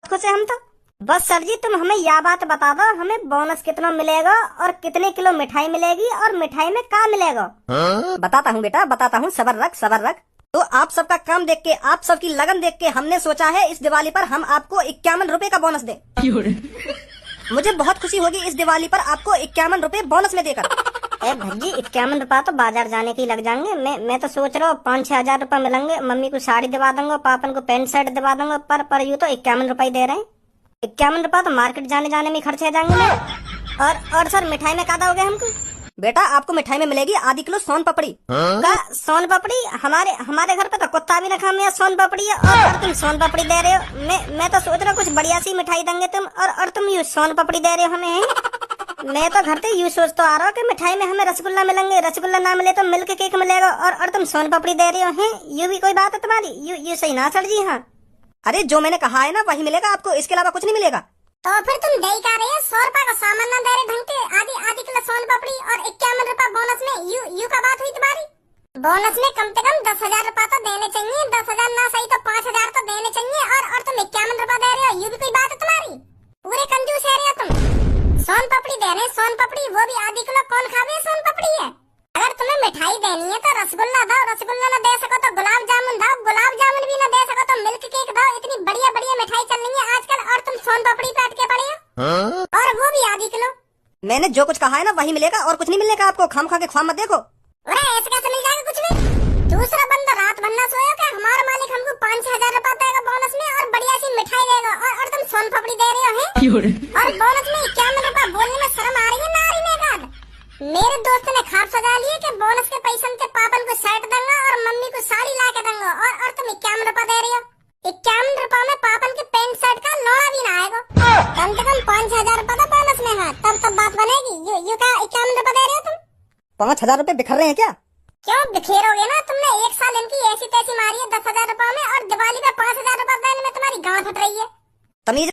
खुश है हम तो। बस सर जी तुम हमें यह बात बता दो, हमें बोनस कितना मिलेगा और कितने किलो मिठाई मिलेगी और मिठाई में क्या मिलेगा। बताता हूँ बेटा बताता हूँ, सबर रख सबर रख। तो आप सबका काम देख के, आप सबकी लगन देख के हमने सोचा है इस दिवाली पर हम आपको 51 रुपए का बोनस दे। मुझे बहुत खुशी होगी इस दिवाली पर आपको 51 रुपए बोनस में देकर। भैया 51 रुपया तो बाजार जाने के ही लग जाएंगे। मैं तो सोच रहा हूँ 5-6 हजार रुपए मिलेंगे, मम्मी को साड़ी दिवा दूंगा, पापन को पैंट शर्ट दिवा दूंगा, पर यूँ तो 51 रुपए दे रहे हैं। 51 रुपया तो मार्केट जाने जाने में खर्च हो जाएंगे मेरे। और सर मिठाई में क्या दोगे हमको। बेटा आपको मिठाई में मिलेगी आधी किलो सोन पपड़ी। का सोन पपड़ी? हमारे घर पे तो कुत्ता भी ना खा में सोन पपड़ी है और तुम सोन पपड़ी दे रहे हो। मैं तो सोच रहा हूँ कुछ बढ़िया सी मिठाई देंगे तुम, और तुम यू सोन पपड़ी दे रहे हो हमें। मैं तो घर से यूँ सोचता आ रहा हूँ कि मिठाई में हमें रसगुल्ला मिलेंगे, रसगुल्ला ना मिले तो मिल्क केक मिलेगा, और तुम सोन पपड़ी दे रहे हो। हैं यू भी कोई बात है तुम्हारी? यू सही ना सर जी। हाँ अरे जो मैंने कहा है ना वही मिलेगा आपको, इसके अलावा कुछ नहीं मिलेगा। तो फिर तुम दे क्या रहे हो? 100 रुपए का सामान ना दे रहे ढंग के, आधी किलो सोन पापड़ी और 51 रुपया बोनस में। यू का बात हुई तुम्हारी। बोनस में कम से कम 10,000 रुपया तो देने चाहिए, 10,000 ना सही तो 5,000 तो देने चाहिए, और तुम 51 रुपया दे रहे हो। यू भी कोई बात है तुम्हारी? पूरे कंजूस है रहे हो तुम। सोन पापड़ी दे रहे, सोन पापड़ी वो भी आधी किलो, कौन खावे सोन पापड़ी है। अगर तुम्हें मिठाई देनी है तो रसगुल्ला दो, रसगुल्ला ना दे सको तो गुलाब जामुन दो, गुलाब जामुन भी ना दे सको तो मिल्क केक दो। इतनी बढ़िया बढ़िया मिठाई चल रही है आजकल, और तुम सोन पापड़ी पे अटके पड़े हो। और वो भी आधी किलो। मैंने जो कुछ कहा है ना वही मिलेगा और कुछ नहीं मिलेगा आपको। खाम खा के ख्वाब मत देखो। अरे ऐसे कैसे मिल जाएगा कुछ भी? दूसरा बंदा रात भर ना सोया क्या? हमारा मालिक हमको 5-6 हजार रुपया देगा बोनस में और बढ़िया सी मिठाई देगा, और तुम सोन पापड़ी दे रहे हो। और बोनस में 51 रुपया बोलने में शर्म आ रही है ना आ रही है? मेरे दोस्त ने खाब सजा लिए कि बोनस के पैसे के पापन को शर्ट दूंगा और मम्मी को साड़ी ला के दूंगा, और तुम 51 रुपया दे रही हो। 51 रुपया में पापन के पैंट शर्ट का लोड़ा भी ना आएगा। कम से कम 5-6 हजार रुपया तो बोनस में है, तब बात बनेगी। यू का 51 रुपया दे रहे हो तुम? 5,000 रुपए बिखर रहे हैं क्या? क्यों बिखेरोगे ना? तुमने एक साल इनकी ऐसी तैसी मारी है 10,000 रुपया में, और दिवाली पे 5,000 रुपया देने में तुम्हारी गांठ फट रही है। तमीज